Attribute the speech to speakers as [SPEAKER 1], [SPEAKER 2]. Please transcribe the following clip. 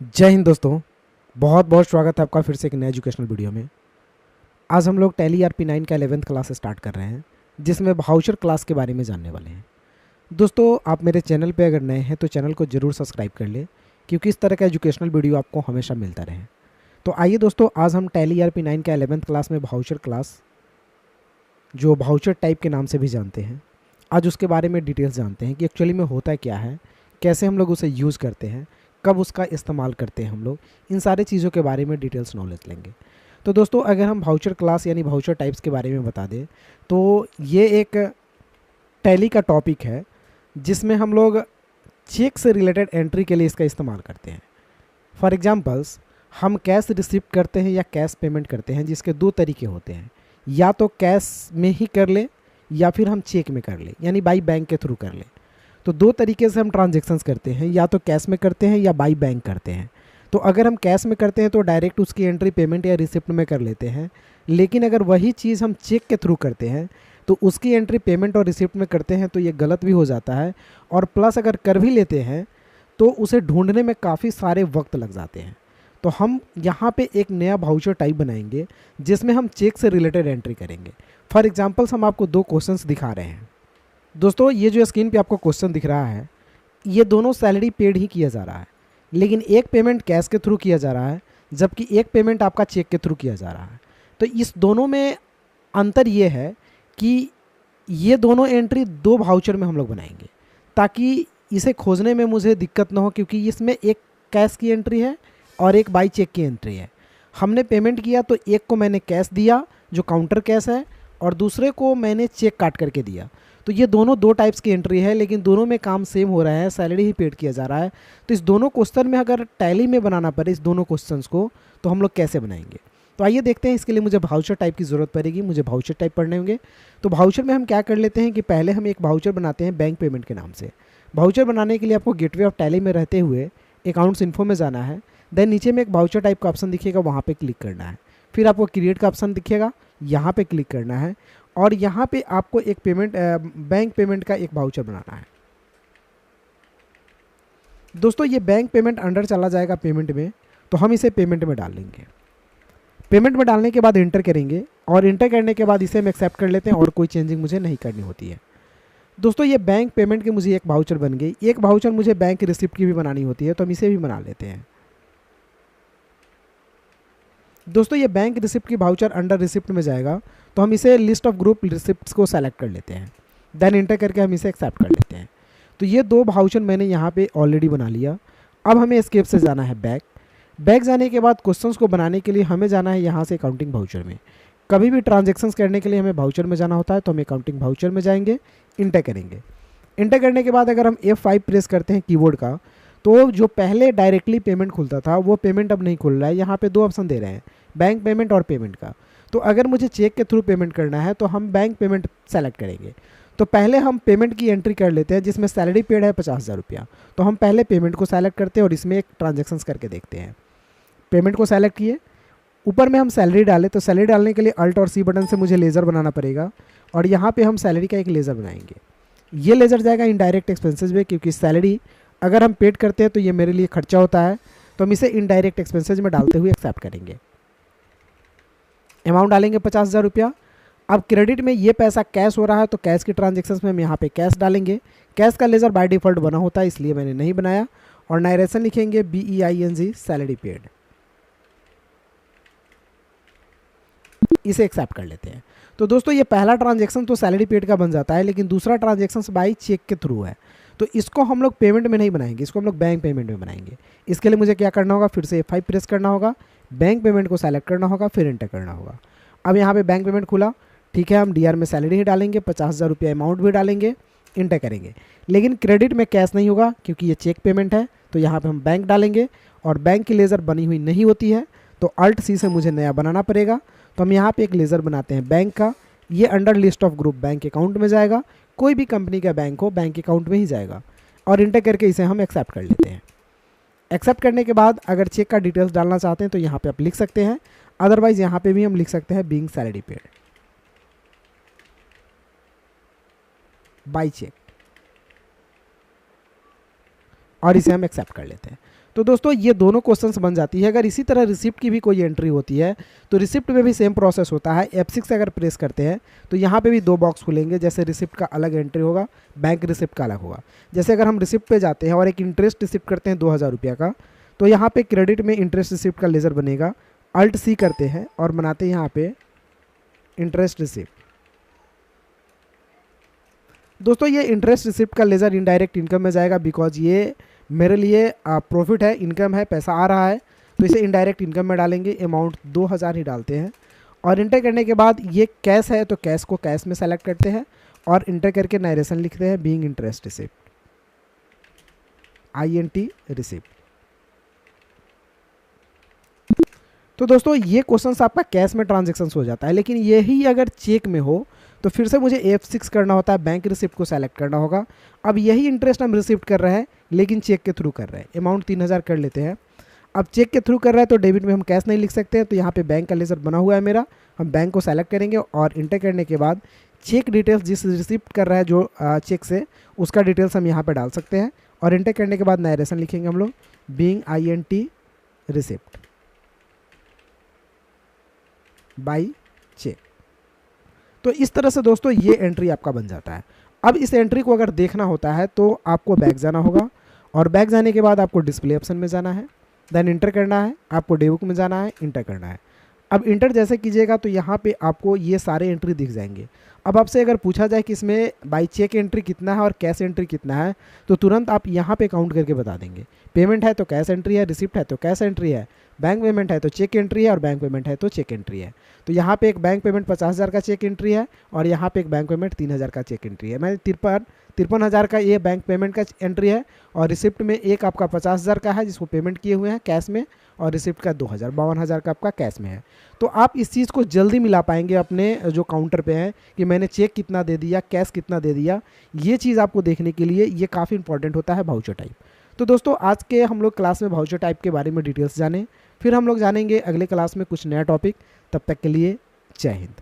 [SPEAKER 1] जय हिंद दोस्तों। बहुत बहुत स्वागत है आपका फिर से एक नए एजुकेशनल वीडियो में। आज हम लोग टैली RP9 का 11th क्लास स्टार्ट कर रहे हैं, जिसमें वाउचर क्लास के बारे में जानने वाले हैं। दोस्तों, आप मेरे चैनल पे अगर नए हैं तो चैनल को ज़रूर सब्सक्राइब कर लें, क्योंकि इस तरह का एजुकेशनल वीडियो आपको हमेशा मिलता रहे। तो आइए दोस्तों, आज हम टैली RP9 का 11th क्लास में वाउचर क्लास, जो वाउचर टाइप के नाम से भी जानते हैं, आज उसके बारे में डिटेल्स जानते हैं कि एक्चुअली में होता क्या है, कैसे हम लोग उसे यूज़ करते हैं, कब उसका इस्तेमाल करते हैं हम लोग, इन सारी चीज़ों के बारे में डिटेल्स नॉलेज लेंगे। तो दोस्तों, अगर हम वाउचर क्लास यानी वाउचर टाइप्स के बारे में बता दें तो ये एक टैली का टॉपिक है, जिसमें हम लोग चेक से रिलेटेड एंट्री के लिए इसका इस्तेमाल करते हैं। फॉर एग्जांपल्स, हम कैश रिसिप्ट करते हैं या कैश पेमेंट करते हैं, जिसके दो तरीके होते हैं। या तो कैश में ही कर ले या फिर हम चेक में कर ले, यानी बाई बैंक के थ्रू कर ले। तो दो तरीके से हम ट्रांजेक्शन्स करते हैं, या तो कैश में करते हैं या बाई बैंक करते हैं। तो अगर हम कैश में करते हैं तो डायरेक्ट उसकी एंट्री पेमेंट या रिसिप्ट में कर लेते हैं, लेकिन अगर वही चीज़ हम चेक के थ्रू करते हैं तो उसकी एंट्री पेमेंट और रिसिप्ट में करते हैं तो ये गलत भी हो जाता है, और प्लस अगर कर भी लेते हैं तो उसे ढूंढने में काफ़ी सारे वक्त लग जाते हैं। तो हम यहाँ पे एक नया वाउचर टाइप बनाएंगे, जिसमें हम चेक से रिलेटेड एंट्री करेंगे। फॉर एग्जांपल्स, हम आपको दो क्वेश्चंस दिखा रहे हैं। दोस्तों, ये जो स्क्रीन पे आपको क्वेश्चन दिख रहा है, ये दोनों सैलरी पेड ही किया जा रहा है, लेकिन एक पेमेंट कैश के थ्रू किया जा रहा है, जबकि एक पेमेंट आपका चेक के थ्रू किया जा रहा है। तो इस दोनों में अंतर ये है कि ये दोनों एंट्री दो वाउचर में हम लोग बनाएंगे, ताकि इसे खोजने में मुझे दिक्कत ना हो, क्योंकि इसमें एक कैश की एंट्री है और एक बाई चेक की एंट्री है। हमने पेमेंट किया तो एक को मैंने कैश दिया जो काउंटर कैश है, और दूसरे को मैंने चेक काट करके दिया। तो ये दोनों दो टाइप्स की एंट्री है, लेकिन दोनों में काम सेम हो रहा है, सैलरी ही पेड किया जा रहा है। तो इस दोनों क्वेश्चन में अगर टैली में बनाना पड़े इस दोनों क्वेश्चंस को, तो हम लोग कैसे बनाएंगे। तो आइए देखते हैं। इसके लिए मुझे वाउचर टाइप की ज़रूरत पड़ेगी, मुझे वाउचर टाइप पढ़ने होंगे। तो वाउचर में हम क्या कर लेते हैं कि पहले हम एक वाउचर बनाते हैं बैंक पेमेंट के नाम से। वाउचर बनाने के लिए आपको गेटवे ऑफ टैली में रहते हुए अकाउंट्स इन्फो में जाना है। देन नीचे में एक वाउचर टाइप का ऑप्शन दिखेगा, वहाँ पे क्लिक करना है। फिर आपको क्रिएट का ऑप्शन दिखेगा, यहाँ पे क्लिक करना है, और यहाँ पे आपको एक बैंक पेमेंट का एक वाउचर बनाना है। दोस्तों, ये बैंक पेमेंट अंडर चला जाएगा पेमेंट में, तो हम इसे पेमेंट में डाल लेंगे। पेमेंट में डालने के बाद इंटर करेंगे, और इंटर करने के बाद इसे हम एक्सेप्ट कर लेते हैं, और कोई चेंजिंग मुझे नहीं करनी होती है। दोस्तों, ये बैंक पेमेंट की मुझे एक वाउचर बन गई। एक वाउचर मुझे बैंक रिसिप्ट की भी बनानी होती है, तो हम इसे भी बना लेते हैं। दोस्तों, ये बैंक रिसिप्ट की वाउचर अंडर रिसिप्ट में जाएगा, तो हम इसे लिस्ट ऑफ ग्रुप रिसिप्ट्स को सेलेक्ट कर लेते हैं। देन इंटर करके हम इसे एक्सेप्ट कर लेते हैं। तो ये दो वाउचर मैंने यहाँ पे ऑलरेडी बना लिया। अब हमें एस्केप से जाना है बैक जाने के बाद क्वेश्चंस को बनाने के लिए हमें जाना है यहाँ से अकाउंटिंग वाउचर में। कभी भी ट्रांजेक्शन्स करने के लिए हमें वाउचर में जाना होता है, तो हम अकाउंटिंग वाउचर में जाएंगे, इंटर करेंगे। इंटर करने के बाद अगर हम F5 प्रेस करते हैं कीबोर्ड का, तो जो पहले डायरेक्टली पेमेंट खुलता था वो पेमेंट अब नहीं खुल रहा है। यहाँ पे दो ऑप्शन दे रहे हैं, बैंक पेमेंट और पेमेंट का। तो अगर मुझे चेक के थ्रू पेमेंट करना है तो हम बैंक पेमेंट सेलेक्ट करेंगे। तो पहले हम पेमेंट की एंट्री कर लेते हैं, जिसमें सैलरी पेड है 50,000 रुपया। तो हम पहले पेमेंट को सेलेक्ट करते हैं और इसमें एक ट्रांजेक्शन्स करके देखते हैं। पेमेंट को सेलेक्ट किए, ऊपर में हम सैलरी डालें, तो सैलरी डालने के लिए अल्ट और सी बटन से मुझे लेज़र बनाना पड़ेगा, और यहाँ पे हम सैलरी का एक लेज़र बनाएंगे। ये लेज़र जाएगा इनडायरेक्ट एक्सपेंसेस में, क्योंकि सैलरी अगर हम पेड करते हैं तो ये मेरे लिए खर्चा होता है, तो हम इसे इनडायरेक्ट एक्सपेंसेस में डालते हुए एक्सेप्ट करेंगे। अमाउंट डालेंगे 50,000 रुपया। अब क्रेडिट में ये पैसा कैश हो रहा है, तो कैश की ट्रांजेक्शन्स में हम यहाँ पे कैश डालेंगे। कैश का लेज़र बाय डिफ़ॉल्ट बना होता है, इसलिए मैंने नहीं बनाया। और नायरेशन लिखेंगे BEING सैलरी पेड, इसे एक्सेप्ट कर लेते हैं। तो दोस्तों, ये पहला ट्रांजेक्शन तो सैलरी पेड का बन जाता है, लेकिन दूसरा ट्रांजेक्शन बाई चेक के थ्रू है, तो इसको हम लोग पेमेंट में नहीं बनाएंगे, इसको हम लोग बैंक पेमेंट में बनाएंगे। इसके लिए मुझे क्या करना होगा, फिर से F5 प्रेस करना होगा, बैंक पेमेंट को सेलेक्ट करना होगा, फिर इंटर करना होगा। अब यहाँ पे बैंक पेमेंट खुला, ठीक है। हम DR में सैलरी ही डालेंगे, 50,000 रुपया अमाउंट भी डालेंगे, इंटर करेंगे। लेकिन क्रेडिट में कैश नहीं होगा, क्योंकि ये चेक पेमेंट है, तो यहाँ पे हम बैंक डालेंगे, और बैंक की लेज़र बनी हुई नहीं होती है, तो अल्ट सी से मुझे नया बनाना पड़ेगा। तो हम यहाँ पे एक लेज़र बनाते हैं बैंक का। ये under list of group bank account में जाएगा, कोई भी कंपनी का बैंक हो बैंक अकाउंट में ही जाएगा, और इंटर करके इसे हम एक्सेप्ट कर लेते हैं। एक्सेप्ट करने के बाद अगर चेक का डिटेल्स डालना चाहते हैं तो यहाँ पे आप लिख सकते हैं, अदरवाइज यहाँ पे भी हम लिख सकते हैं being salary paid by cheque, और इसे हम एक्सेप्ट कर लेते हैं। तो दोस्तों ये दोनों क्वेश्चंस बन जाती है। अगर इसी तरह रिसिप्ट की भी कोई एंट्री होती है तो रिसिप्ट में भी सेम प्रोसेस होता है। F6 से अगर प्रेस करते हैं तो यहाँ पे भी दो बॉक्स खुलेंगे, जैसे रिसिप्ट का अलग एंट्री होगा, बैंक रिसिप्ट का अलग होगा। जैसे अगर हम रिसिप्ट पे जाते हैं और एक इंटरेस्ट रिसिप्ट करते हैं 2000 रुपये का, तो यहाँ पे क्रेडिट में इंटरेस्ट रिसिप्ट का लेज़र बनेगा। अल्ट C करते हैं और बनाते हैं यहाँ पे इंटरेस्ट रिसिप्ट। दोस्तों ये इंटरेस्ट रिसिप्ट का लेज़र इनडायरेक्ट इनकम में जाएगा, बिकॉज ये मेरे लिए प्रॉफिट है, इनकम है, पैसा आ रहा है, तो इसे इनडायरेक्ट इनकम में डालेंगे। अमाउंट 2000 ही डालते हैं और इंटर करने के बाद ये कैश है तो कैश को कैश में सेलेक्ट करते हैं और इंटर करके नरेशन लिखते हैं being interest receipt, INT receipt. तो दोस्तों ये क्वेश्चन आपका कैश में ट्रांजेक्शन्स हो जाता है, लेकिन यही अगर चेक में हो तो फिर से मुझे F6 करना होता है, बैंक रिसिप्ट को सेलेक्ट करना होगा। अब यही इंटरेस्ट हम रिसिप्ट कर रहे हैं लेकिन चेक के थ्रू कर रहे हैं। अमाउंट 3000 कर लेते हैं। अब चेक के थ्रू कर रहे हैं तो डेबिट में हम कैश नहीं लिख सकते हैं, तो यहाँ पे बैंक का लेजर बना हुआ है मेरा, हम बैंक को सेलेक्ट करेंगे और इंटर करने के बाद चेक डिटेल्स जिस रिसिप्ट कर रहा है जो चेक से, उसका डिटेल्स हम यहाँ पर डाल सकते हैं और इंटर करने के बाद नरेशन लिखेंगे हम लोग being INT receipt by cheque. तो इस तरह से दोस्तों ये एंट्री आपका बन जाता है। अब इस एंट्री को अगर देखना होता है तो आपको बैक जाना होगा और बैक जाने के बाद आपको डिस्प्ले ऑप्शन में जाना है, देन इंटर करना है, आपको डे बुक में जाना है, इंटर करना है। अब इंटर जैसे कीजिएगा तो यहाँ पे आपको ये सारे एंट्री दिख जाएंगे। अब आपसे अगर पूछा जाए कि इसमें बाई चेक एंट्री कितना है और कैश एंट्री कितना है, तो तुरंत आप यहाँ पे काउंट करके बता देंगे। पेमेंट है तो कैश एंट्री है, रिसिप्ट है तो कैश एंट्री है, बैंक पेमेंट है तो चेक एंट्री है और बैंक पेमेंट है तो चेक एंट्री है। तो यहाँ पे एक बैंक पेमेंट 50,000 का चेक एंट्री है और यहाँ पे एक बैंक पेमेंट 3000 का चेक एंट्री है। मैंने 53,000 का ये बैंक पेमेंट का एंट्री है और रिसिप्ट में एक आपका 50,000 का है जिसको पेमेंट किए हुए हैं कैश में, और रिसिप्ट का 2000, 52,000 का आपका कैश में है। तो आप इस चीज़ को जल्दी मिला पाएंगे अपने जो काउंटर पे है कि मैंने चेक कितना दे दिया, कैश कितना दे दिया। ये चीज़ आपको देखने के लिए ये काफ़ी इंपॉर्टेंट होता है वाउचर टाइप। तो दोस्तों आज के हम लोग क्लास में वाउचर टाइप के बारे में डिटेल्स जाने, फिर हम लोग जानेंगे अगले क्लास में कुछ नया टॉपिक। तब तक के लिए जय हिंद।